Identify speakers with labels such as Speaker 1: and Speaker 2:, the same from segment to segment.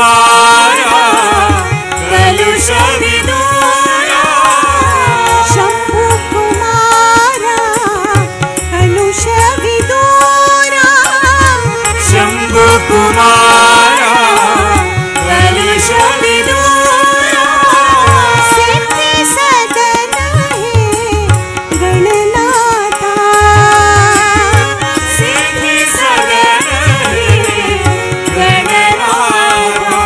Speaker 1: कुमारा कलुष विदूरा
Speaker 2: शंभु कुमारा कलुष विदूरा
Speaker 1: शंभु कुमारा कलुष विदूरा
Speaker 2: सिद्धि सदन है गणनाथा
Speaker 1: सिद्धि सदन है गणनाथा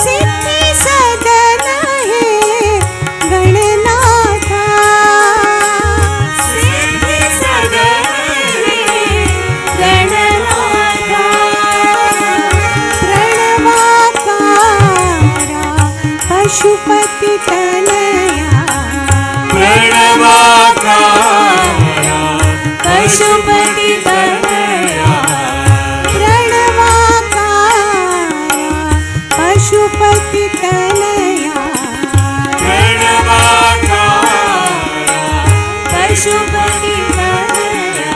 Speaker 2: सिद्धि सदन है गणनाथा
Speaker 1: सिद्धि सदन है गणनाथा
Speaker 2: प्रणवाकारा पशुपति तनया
Speaker 1: प्रणवाकारा पशुपति तनया
Speaker 2: प्रणवाकारा पशुपति तनया
Speaker 1: प्रणवाकारा पशुपति तनया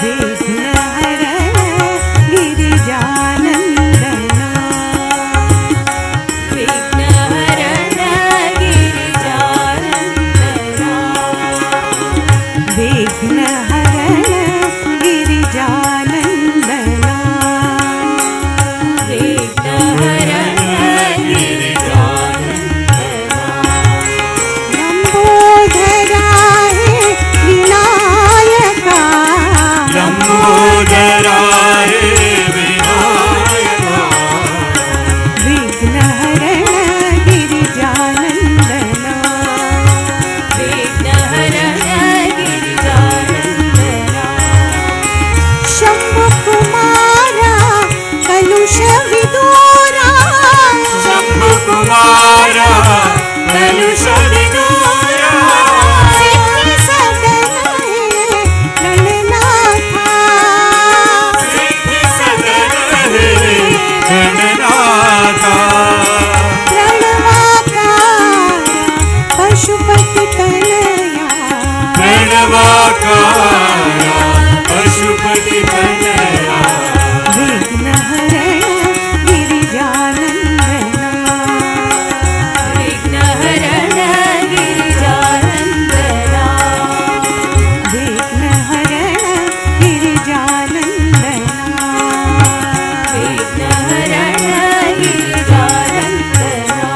Speaker 2: विघ्नहरण गिरिजानन्दना
Speaker 1: विघ्नहरण गिरिजानन्दना
Speaker 2: विघ्नहरण गिरिजानन्दना
Speaker 1: विघ्नहरण गिरिजानन्दना
Speaker 2: लंबोदरा है विनायका
Speaker 1: लंबोदरा हे विनायका
Speaker 2: विघ्नहरण गिरिजानन्दना
Speaker 1: विघ्नहरण गिरिजानन्दना
Speaker 2: शंभु कुमारा कलुष विदूरा
Speaker 1: शंभु कुमारा कलुष विदूरा
Speaker 2: सिद्धि सदन है गणनाथा
Speaker 1: सिद्धि सदन है गणनाथा
Speaker 2: प्रणवाकारा पशुपति तनया
Speaker 1: प्रणवाकारा पशुपति तनया
Speaker 2: विघ्नहरण गिरिजानन्दना
Speaker 1: विघ्नहरण गिरिजानन्दना
Speaker 2: विघ्नहरण गिरिजानन्दना
Speaker 1: विघ्नहरण गिरिजानन्दना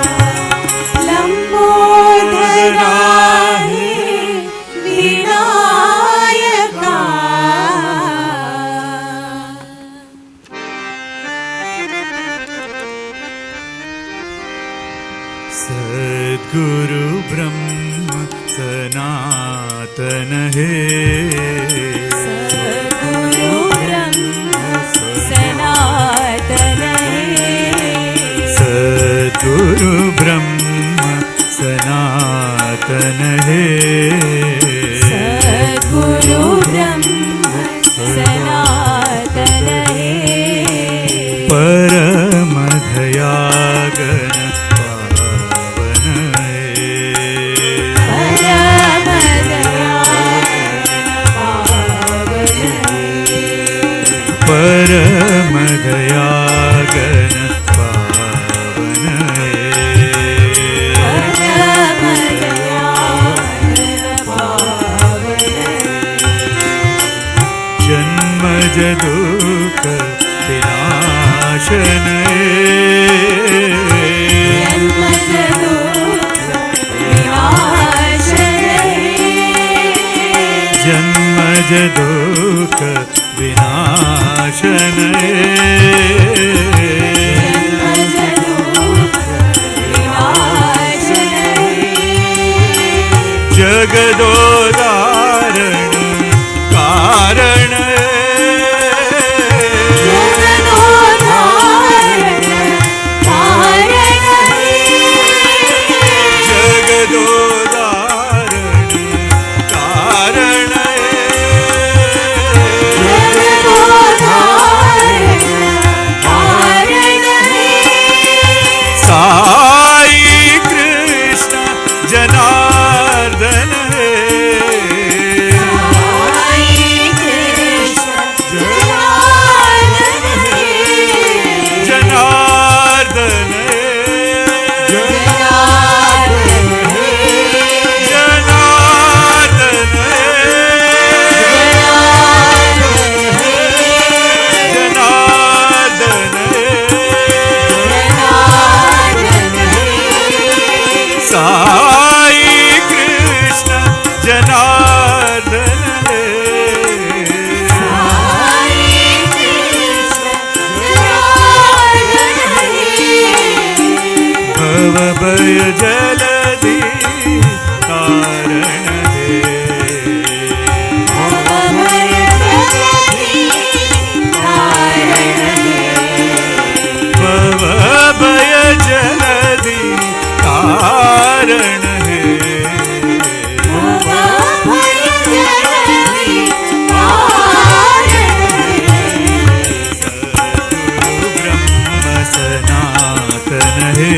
Speaker 2: लंबोदरा है विनायका
Speaker 1: सद्गुरु ब्रह्म सनातन है
Speaker 2: सद्गुरु ब्रह्म सनातन है
Speaker 1: सद्गुरु ब्रह्म सनातन है
Speaker 2: सद्गुरु ब्रह्म सनातन है
Speaker 1: परम दयागन पावन है
Speaker 2: परम दयालन पावन है
Speaker 1: परम दयागन पावन है
Speaker 2: परम दयालन पावन है
Speaker 1: जन्म जदुख विनाशन
Speaker 2: जन्म जदुख विनाशन है
Speaker 1: जन्म जदुख विनाशन
Speaker 2: जन्म जदुख विनाशन है
Speaker 1: जगदोदारण कारण
Speaker 2: जगदोधारण कारण है
Speaker 1: जगदोदारण कारण
Speaker 2: जगदोधारण कारण है
Speaker 1: साई कृष्ण जनार्दन
Speaker 2: साई कृष्ण
Speaker 1: जनार्दन हे भवभय जलधि तारण हे भवभय जलधि तारण हे सनातन हे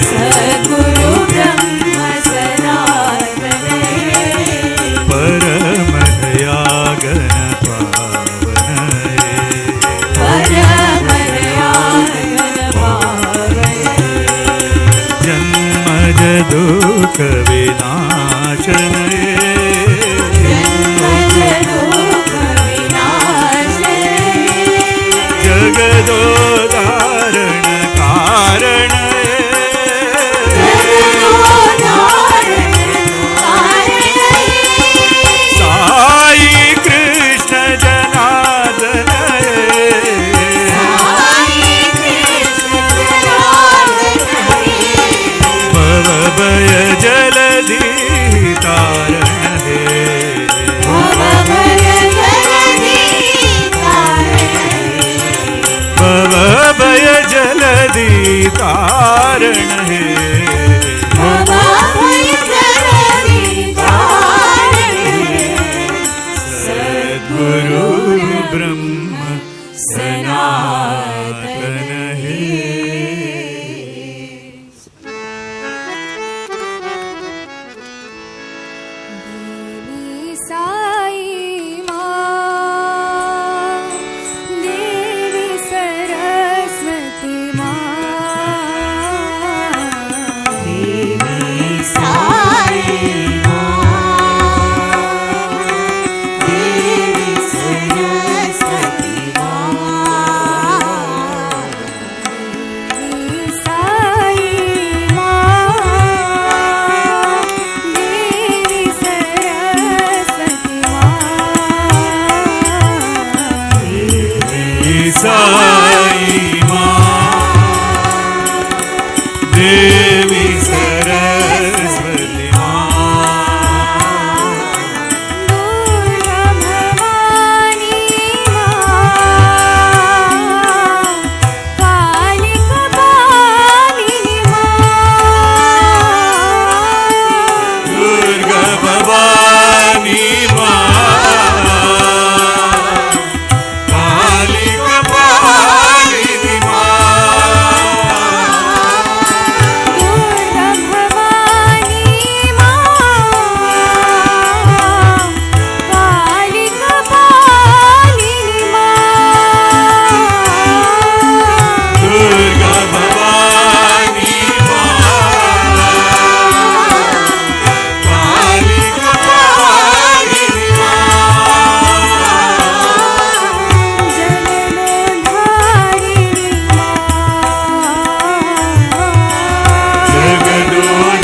Speaker 2: सद्गुरु ब्रह्म सनातन हे
Speaker 1: परम दयागन पावन हे
Speaker 2: परम दयागन पावन
Speaker 1: जन्म दुख विनाशन हे
Speaker 2: दुख विनाश
Speaker 1: जगदोदारण कारण साई कृष्ण जनार्दन भवभय जलधि तारण हे भवभय जलधि तारण हे सद्गुरु ब्रह्म सनातन हे
Speaker 2: देवी साई माँ देवी सरस्वती माँ देवी साई देवी सरस्वती देवी साई देवी सरस्वती
Speaker 1: देवी साई देवी सरस्वती
Speaker 2: दुर्गा भवानी काली कपालिनी
Speaker 1: दुर्गा भवानी काली कपालिनी
Speaker 2: दुर्गा भवानी काली कपालिनी
Speaker 1: दुर्गा भवानी काली कपालिनी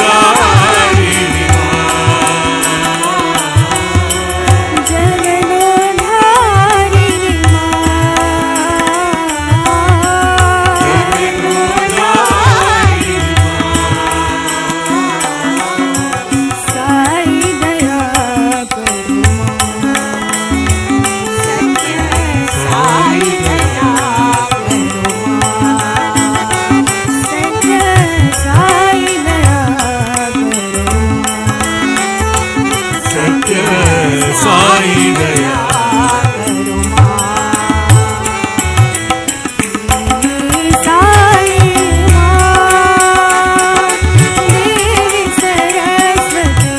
Speaker 1: जगदोदारिणी
Speaker 2: साई दया करो सत्य साई दया करो सत्य साई दया करो
Speaker 1: सत्य साई दया
Speaker 2: करो देवी साई देवी सरस्वती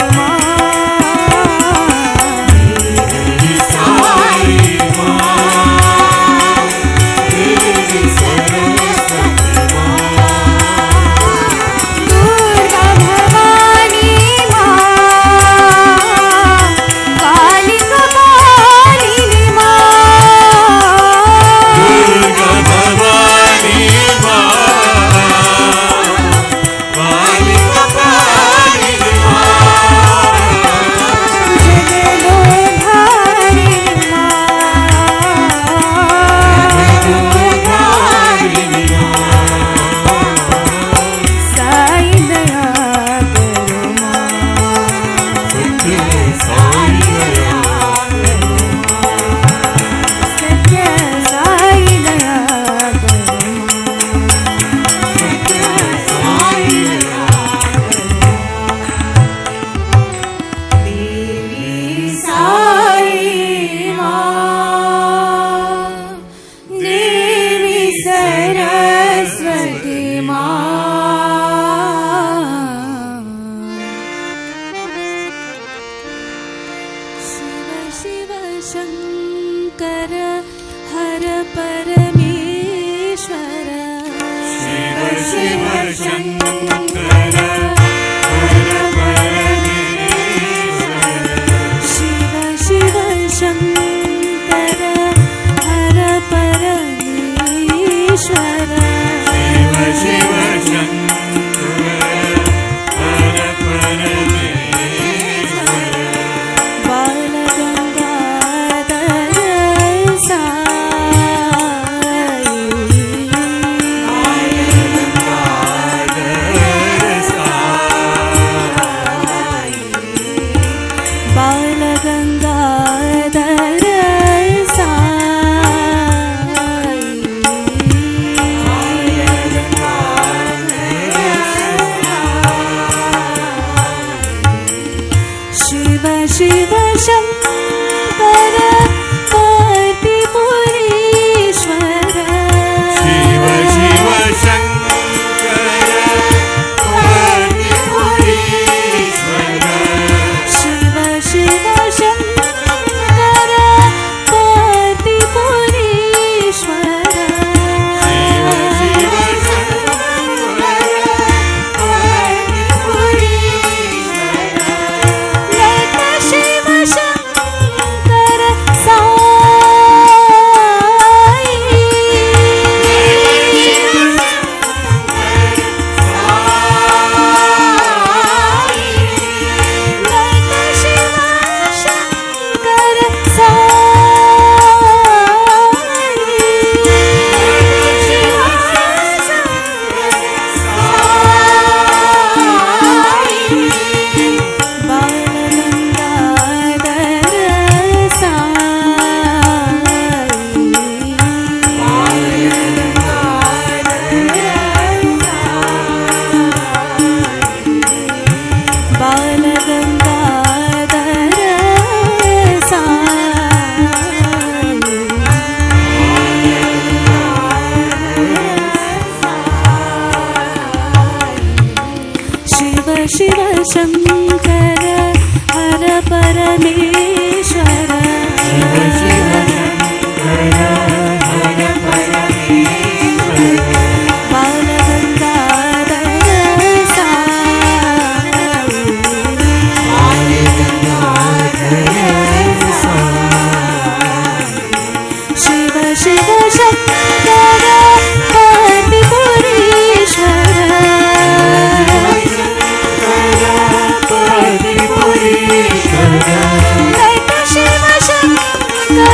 Speaker 1: देवी साई देवी सरस्वती
Speaker 2: दुर्गा भवानी काली कपालिनी शङ्कर हर परमेश्वर
Speaker 1: शिव शिव शङ्कर हर परमेश्वर
Speaker 2: शिव शिव शङ्कर हर परमेश्वर
Speaker 1: शिव शिव शङ्कर हर परमेश्वर
Speaker 2: बालगङ्गाधर साई बालगङ्गाधर शिव शिव शङ्कर कार्तिपुरीश्वर
Speaker 1: शिव शिव शङ्कर कार्तिपुरीश्वर
Speaker 2: शिव शिव शङ्कर कार्तिपुरीश्वर
Speaker 1: शिव शिव शङ्कर कार्तिपुरीश्वर
Speaker 2: लट शिव शङ्कर शिव शिव शङ्कर हर परमेश्वर
Speaker 1: शिव शिव शङ्कर हर परमेश्वर
Speaker 2: बालगङ्गाधर साई शिव शिव शङ्कर कार्तिपुरीश्वर लट शिव शङ्कर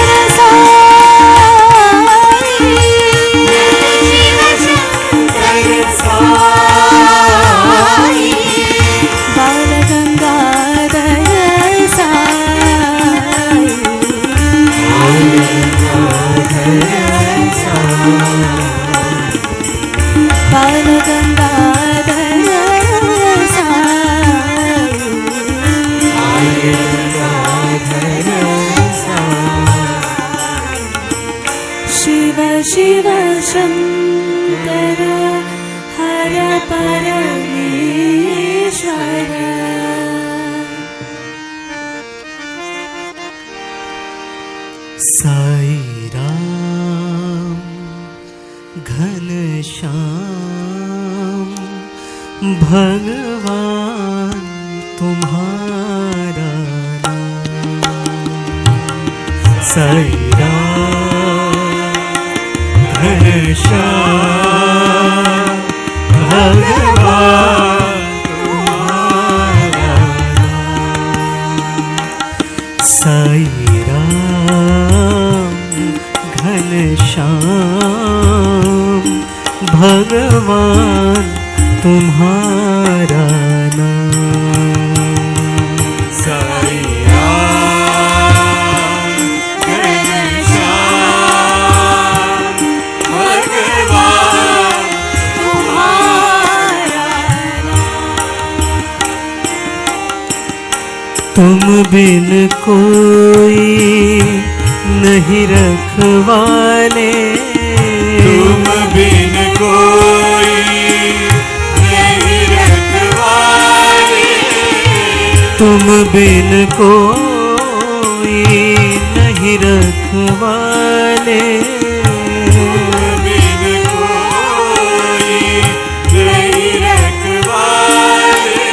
Speaker 2: साई बालगङ्गाधर साई बालगङ्गाधर साई शिव शिव शङ्कर हर परमेश्वर
Speaker 3: साई राम घनश्याम भगवान तुम्हारा नाम साई राम घनश्याम भगवान तुम्हारा नाम साई राम घनश्याम भगवान तुम्हारा नाम
Speaker 1: साई राम घनश्याम भगवान
Speaker 3: तुम बिन कोई नहीं रखवाले
Speaker 1: तुम बिन कोई नहीं रखवाले
Speaker 3: तुम बिन कोई नहीं नहीं रखवाले
Speaker 1: बिन कोई नहीं रखवाले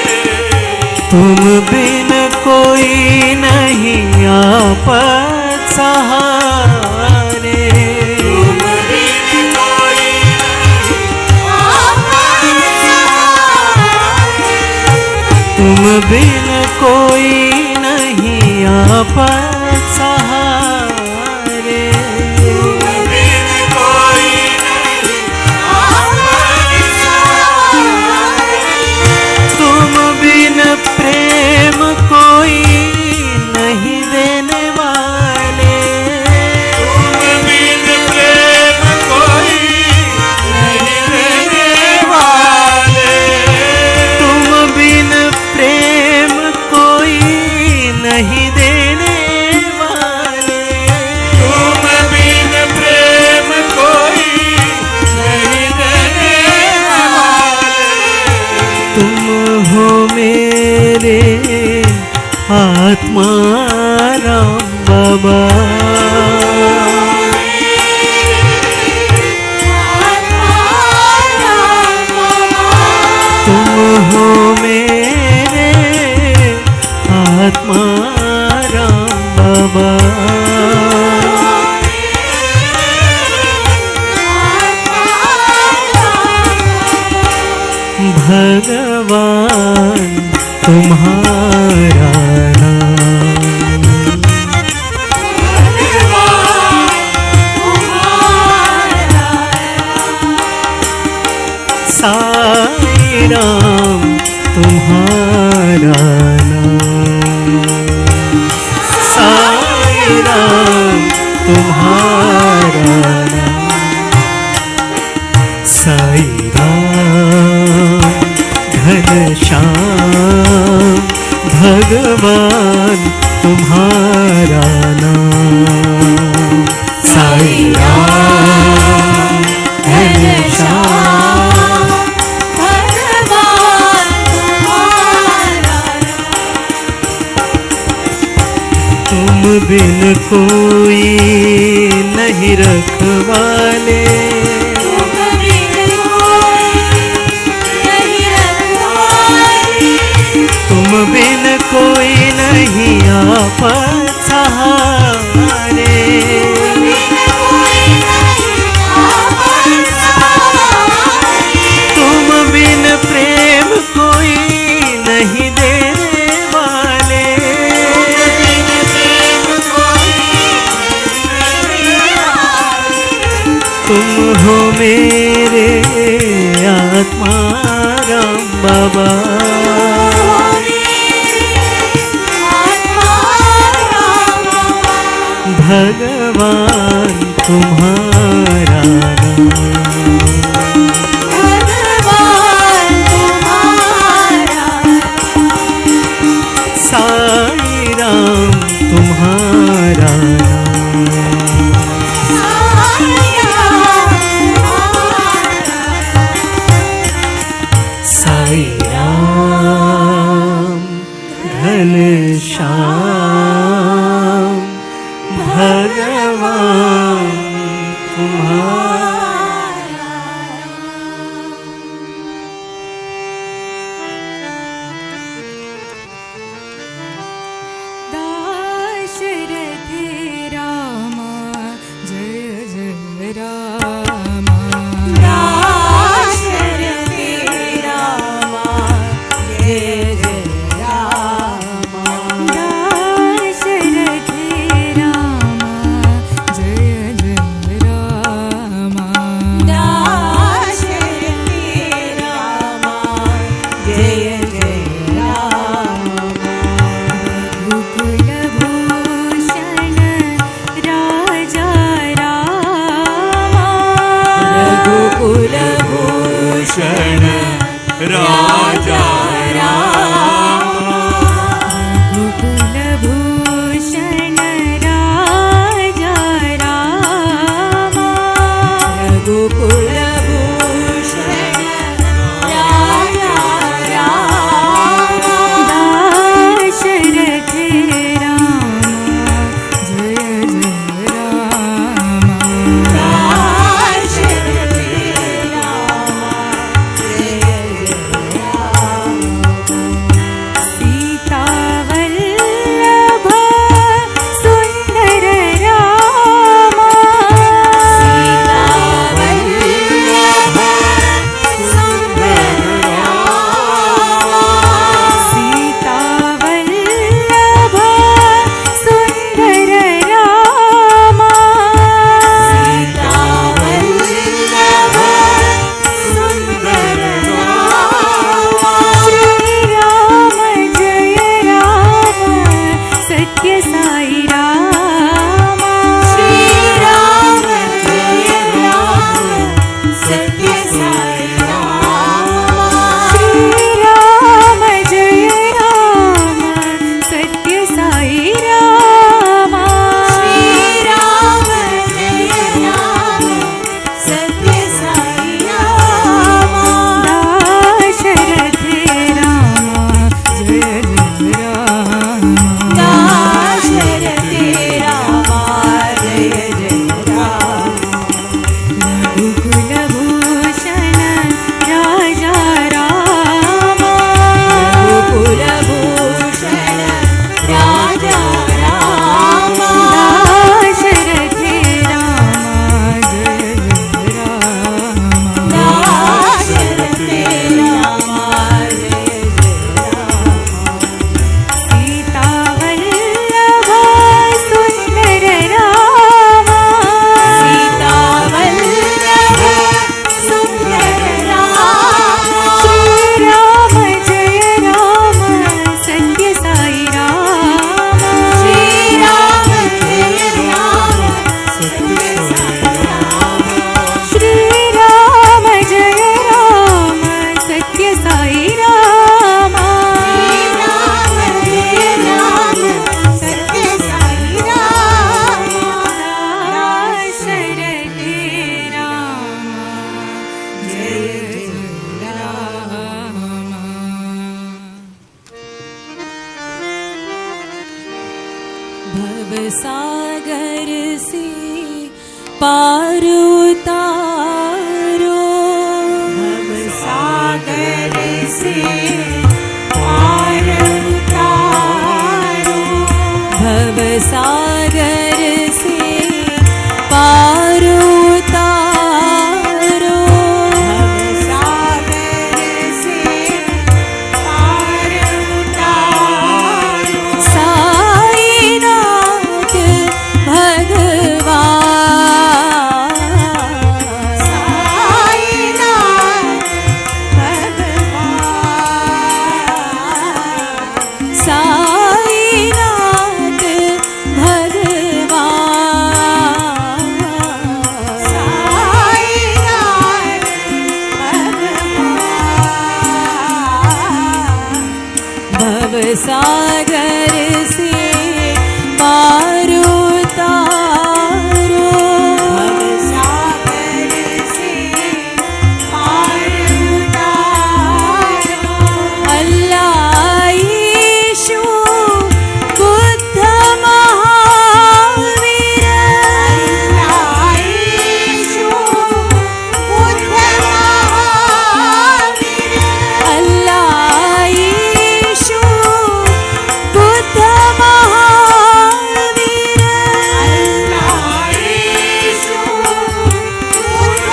Speaker 3: तुम बिन कोई नहीं आपत सहारे
Speaker 1: तुम बिन कोई
Speaker 3: तुम बिन कोई नहीं आपत सहारे
Speaker 1: बिन कोई
Speaker 3: तुम बिन प्रेम कोई नहीं देने वाले
Speaker 1: तुम बिन प्रेम कोई नहीं देने वाले
Speaker 3: तुम बिन प्रेम कोई नहीं देने वाले
Speaker 1: तुम बिन प्रेम कोई नहीं देने वाले
Speaker 3: तुम हो मेरे आत्मा राम बाबा तुम हो मेरे आत्मा राम बाबा भगवान तुम्हारा नाम साई राम तुम्हारा नाम साई राम तुम्हारा नाम साई राम घनश्याम भगवान तुम्हारा नाम साई राम घनश्याम तुम बिन कोई नहीं रखवाले तुम बिन कोई नहीं आपत सहारे तुम बिन प्रेम कोई नहीं देने वाले तुम हो मेरे आत्मा राम बाबा भगवान तुम्हारा नाम साई राम तुम्हारा नाम साई राम घनश्याम भगवान तुम्हारा
Speaker 2: दाशरथ रामा जय जय रामा दाशरथ रामा जय जय रामा दाशरथ रामा जय जय रामा दाशरथ रामा जय जय रामा रघुकुलभूषण राजा रामा
Speaker 1: रघुकुलभूषण राजा राम
Speaker 2: रघुकुलभूषण राजा रामा रघुकुलभूषण राजा रामा दाशरथ रामा जय जय भवसागर से पार उतारो, भवसागर से पार उतारो, भवसागर से पार उतारो, भवसागर से पार उतारो, साईनाथ भगवान, साईनाथ भगवान, साईनाथ भगवान, साईनाथ भगवान, भवसागर से पार उतारो, भवसागर से पार उतारो, अल्लाह यीशु बुद्ध महावीर, अल्लाह यीशु बुद्ध महावीर, अल्लाह यीशु बुद्ध महावीर, अल्लाह यीशु बुद्ध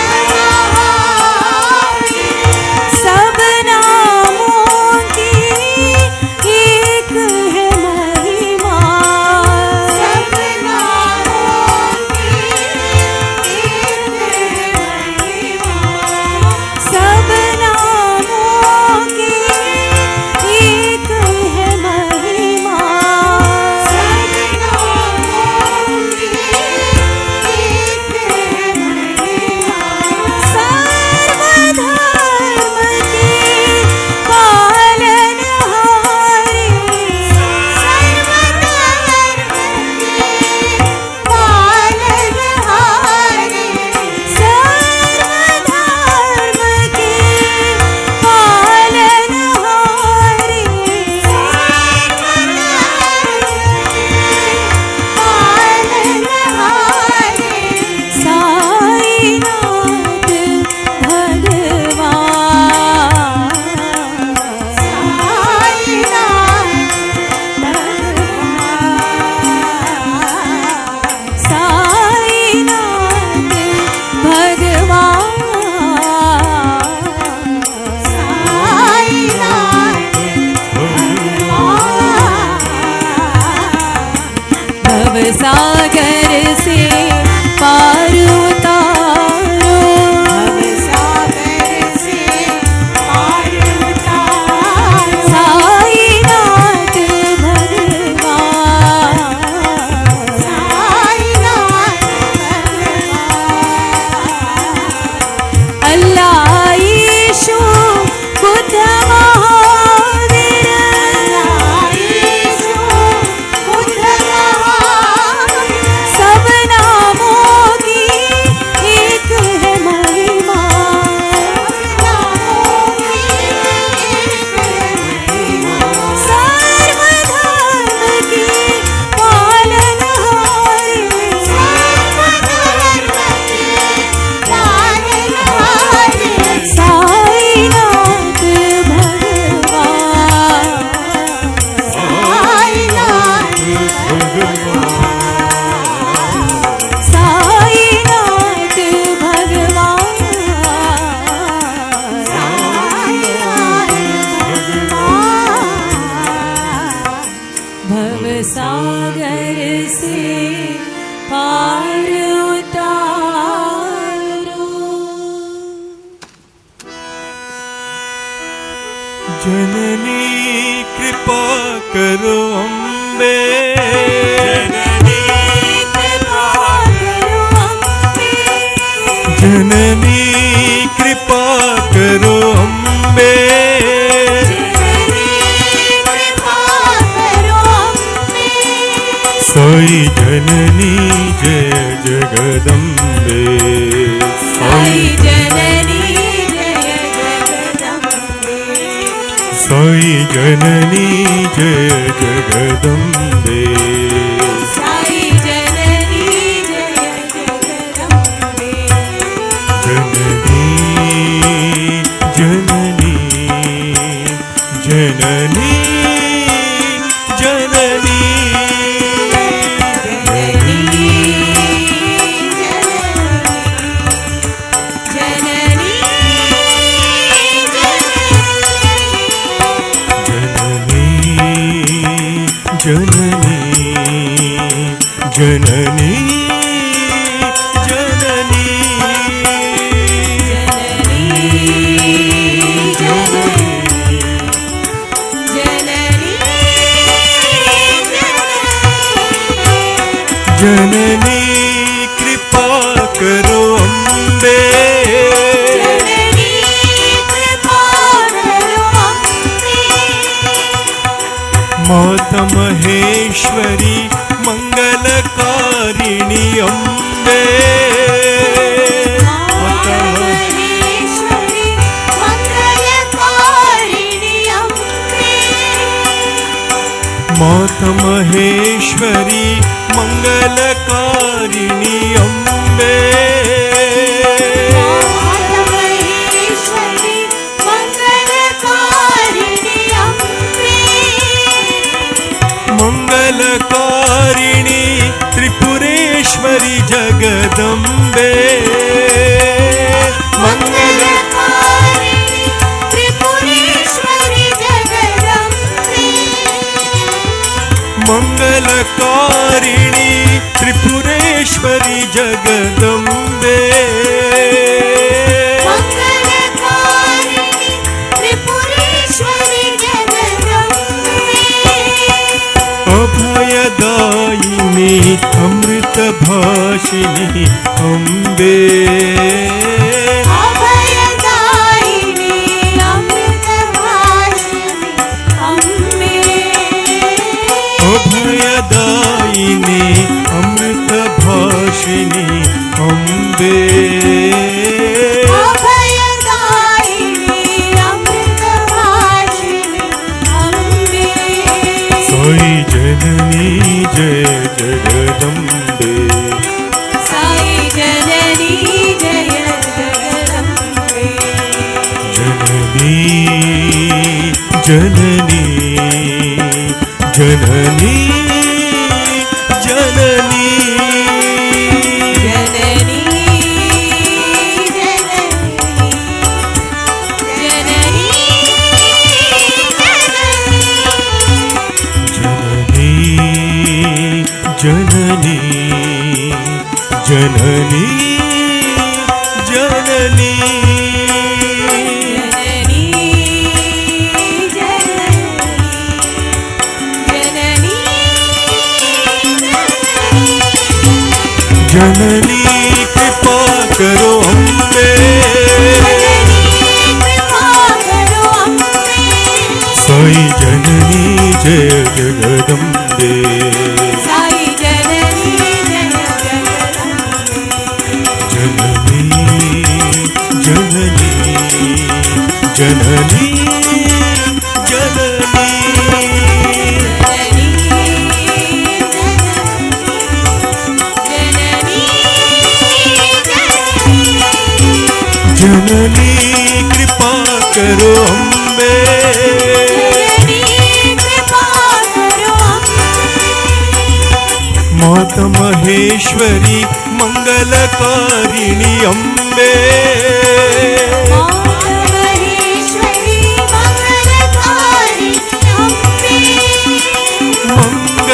Speaker 2: महावीर, सब नामों की एक है महिमा, सब नामों की एक है महिमा, सब नामों की एक है महिमा, सब नामों की एक है महिमा, सर्वधर्म के पालनहारी, सर्वधर्म के पालनहारी, सर्वधर्म के पालनहारी, साईनाथ भवसागर से पार उतारो, भवसागर से पार उतारो, साईनाथ भगवान, साईनाथ भगवान, अल्लाह यीशु बुद्ध महावीर, अल्लाह यीशु बुद्ध महावीर, सब नामों की एक है महिमा, सब नामों की एक है महिमा, सर्वधर्म की पालनहारी, सर्वधर्म की पालनहारी, साईनाथ भगवान, साईनाथ साईनाथ भगवान, साईनाथ भगवान, भवसागर से पार उतारो।
Speaker 1: जननी कृपा करो अम्बे, जननी कृपा करो अम्बे, जननी कृपा करो अम्बे, जननी कृपा करो अम्बे, साई जननी जय जगदम्बे, साई जननी जय जगदम्बे, साई जननी जय जगदम्बे, जननी कृपा करो अम्बे
Speaker 2: जननी कृपा करो अम्बे
Speaker 1: माता महेश्वरी मंगलकारिणी अम्बे
Speaker 2: माता महेश्वरी मंगलकारिणी अम्बे
Speaker 1: माता महेश्वरी मंगलकारिणी अम्बे
Speaker 2: माता महेश्वरी मंगलकारिणी अम्बे
Speaker 1: मंगलकारिणी त्रिपुरेश्वरी जगदम्बे
Speaker 2: मंगलकारिणी त्रिपुरेश्वरी जगदम्बे
Speaker 1: मंगलकारिणी त्रिपुरेश्वरी जगदम्बे
Speaker 2: मंगलकारिणी त्रिपुरेश्वरी जगदम्बे
Speaker 1: अभयदायिनी अमृत भाषिणी अम्बे
Speaker 2: अभयदायिनी अमृतभाषिणी अम्बे
Speaker 1: अभयदायिनी अमृत भाषिणी अम्बे
Speaker 2: अभयदायिनी अमृतभाषिणी अम्बे
Speaker 1: साई जननी जय जगदम्बे
Speaker 2: साई जननी जय जगदम्बे
Speaker 1: जननी जननी जननी जननी
Speaker 2: जननी जननी जननी
Speaker 1: जननी जननी जननी कृपा करो अम्बे साई जननी जय जगदम्बे जननी जननी जननी जननी जननी कृपा करो अम्बे माता महेश्वरी मंगलकारिणी अम्बे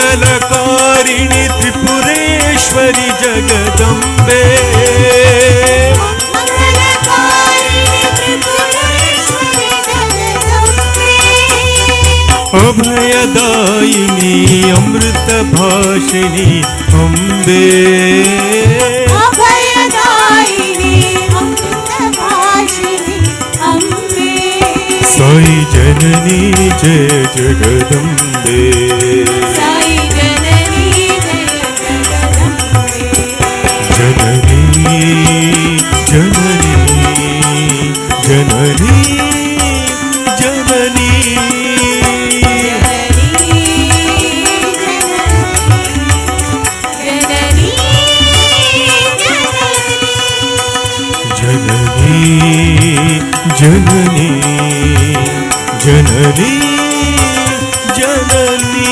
Speaker 1: मंगलकारिणी त्रिपुरेश्वरी जगदम्बे अभयदायिनी अमृत भाषिणी अम्बे साई जननी जय जगदम्बे जननी जननी जननी जननी जननी जननी जननी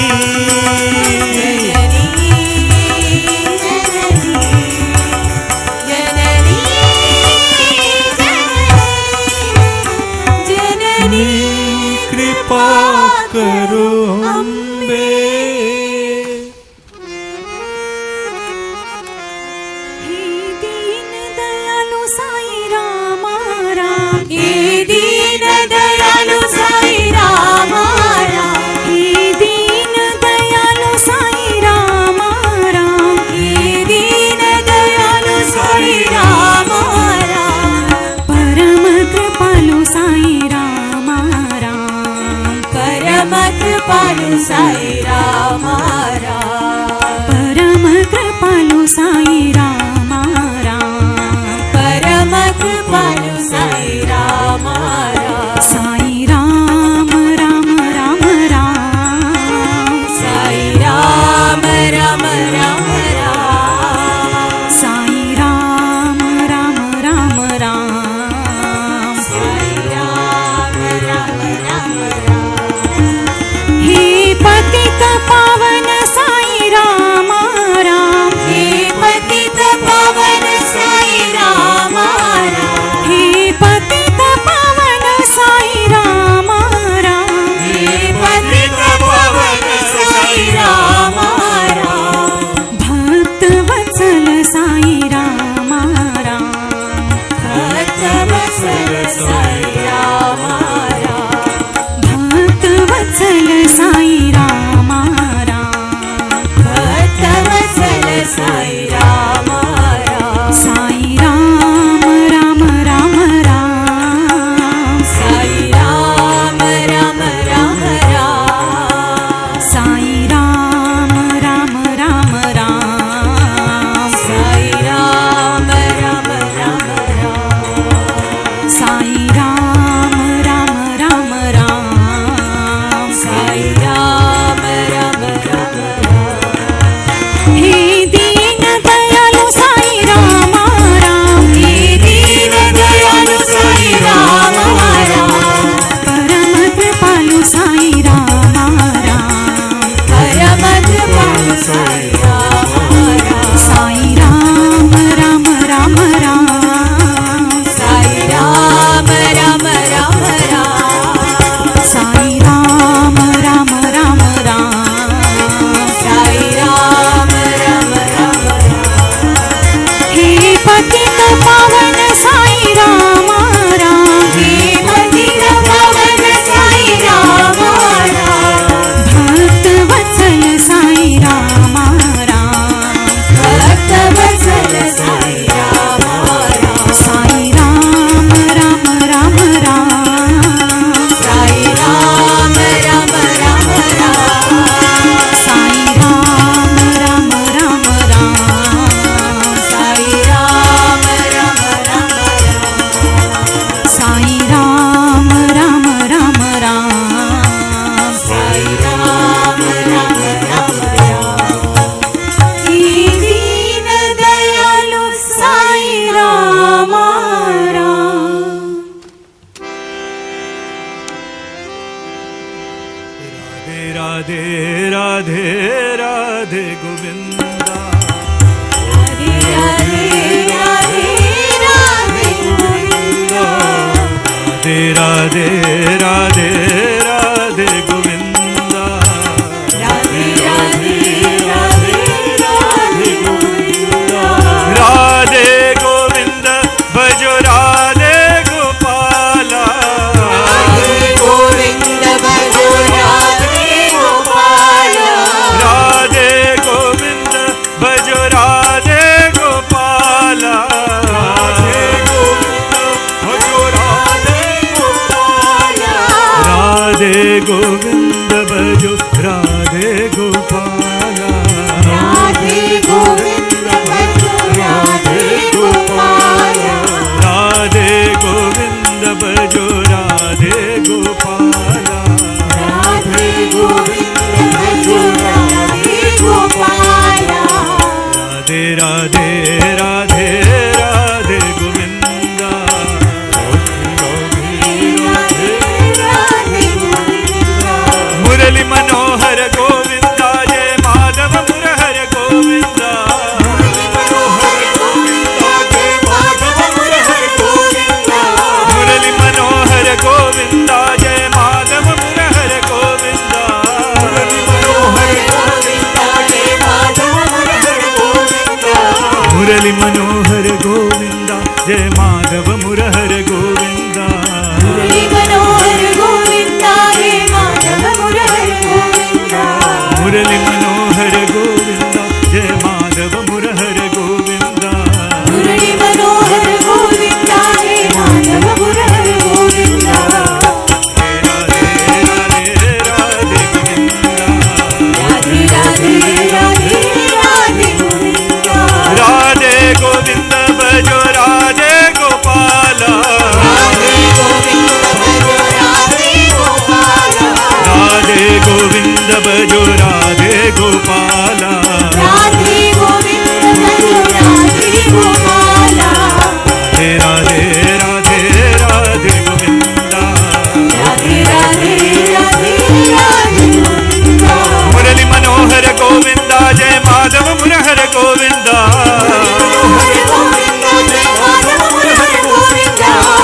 Speaker 1: गोविंदा
Speaker 2: राधे राधे राधे राधे गोविंदा
Speaker 1: राधे राधे राधे गोविंदा
Speaker 2: राधे राधे राधे राधे गोविंदा
Speaker 1: राधे गोविंद भजो राधे गोपाला
Speaker 2: राधे गोविंद भजो राधे गोपाला
Speaker 1: राधे गोविंद भजो राधे गोपाला राधे गोविंद भजो राधे गोपाला राधे गोविंद भजो राधे गोपाला
Speaker 2: राधे गोविंद भजो राधे गोपाला
Speaker 1: राधे गोविंद भजो राधे गोपाला
Speaker 2: राधे गोविंद भजो राधे गोपाला
Speaker 1: राधे राधे राधे राधे गोविंदा
Speaker 2: राधे गोविंदा
Speaker 1: मुरली मनोहर गोविंदा जय माधव मुरहर गोविंदा
Speaker 2: मुरली मनोहर गोविंदा जय माधव मुरहर गोविंदा
Speaker 1: मुरली मनोहर गोविंदा जय माधव मुरहर गोविंदा
Speaker 2: मुरली मनोहर गोविंदा जय माधव मुरहर गोविंदा
Speaker 1: मुरली मनोहर गोविंदा जय माधव मुरहर गोविंदा
Speaker 2: मुरली मनोहर गोविंदा जय माधव मुरहर गोविंदा
Speaker 1: मुरली मनोहर गोविंदा जय माधव मुरहर गोविंदा
Speaker 2: मुरली मनोहर गोविंदा जय माधव मुरहर गोविंदा
Speaker 1: राधे राधे राधे गोविंदा
Speaker 2: राधे राधे राधे राधे गोविंदा
Speaker 1: राधे गोविंद भजो राधे गोपाला
Speaker 2: राधे गोविंद भजो राधे गोपाला
Speaker 1: राधे गोविंद भजो राधे गोपाला
Speaker 2: राधे गोविंद भजो राधे गोपाला
Speaker 1: राधे राधे राधे गोविंदा
Speaker 2: राधे राधे राधे राधे गोविंदा
Speaker 1: मुरली मनोहर गोविंदा जय माधव मुरहर गोविंदा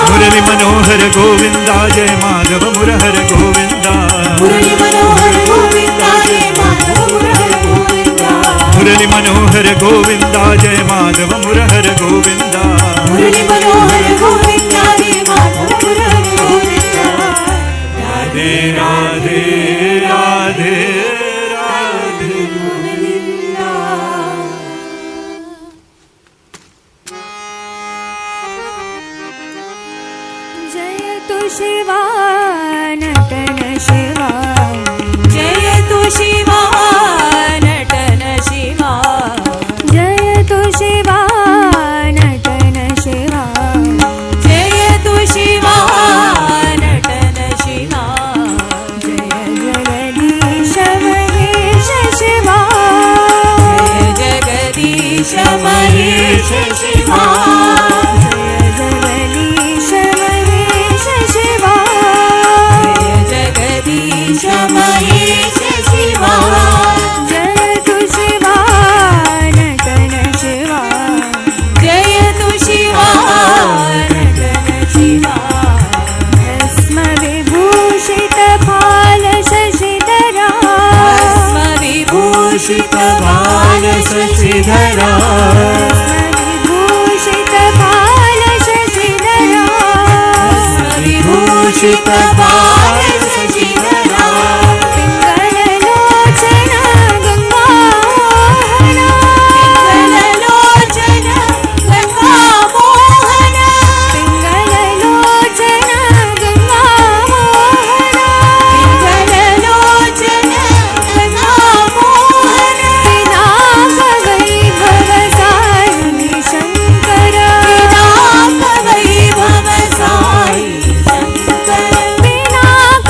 Speaker 1: मुरली मनोहर गोविंदा जय माधव मुरहर गोविंदा
Speaker 2: मुरली मनोहर गोविंदा जय माधव मुरहर गोविंदा
Speaker 1: मुरली मनोहर गोविंदा जय माधव मुरहर गोविंदा
Speaker 2: मुरली मनोहर गोविंदा जय माधव मुरहर गोविंदा
Speaker 1: राधे राधे राधे राधे
Speaker 2: गोविंदा
Speaker 4: जय तु शिवा नटन शिवा
Speaker 2: जय तु शिवा नटन शिवा
Speaker 4: जय तु शिवा नटन शिवा
Speaker 2: जय तु शिवा नटन शिवा
Speaker 4: जय जगदीश महेश शिवा
Speaker 2: जय जगदीश महेश शिवा
Speaker 4: जय जगदीश महेश शिवा
Speaker 2: जय जगदीश महेश शिवा
Speaker 4: जय तु शिवा नटन शिवा
Speaker 2: जय तु शिवा नटन शिवा
Speaker 4: भस्म विभूषित फाल शशिधरा
Speaker 2: भस्म विभूषित बाल शशिधरा
Speaker 4: विभूषित फाल शशिधरा
Speaker 2: भस्म विभूषित बाल शशिधरा
Speaker 4: पिङ्गललोचन गङ्गामोहन
Speaker 2: पिङ्गललोचन गङ्गामोहन
Speaker 4: पिङ्गललोचन गङ्गामोहन
Speaker 2: पिङ्गललोचन गङ्गामोहन
Speaker 4: पिनाक वैभव साई शङ्कर
Speaker 2: पिनाक वैभव साई शङ्कर
Speaker 4: पिनाक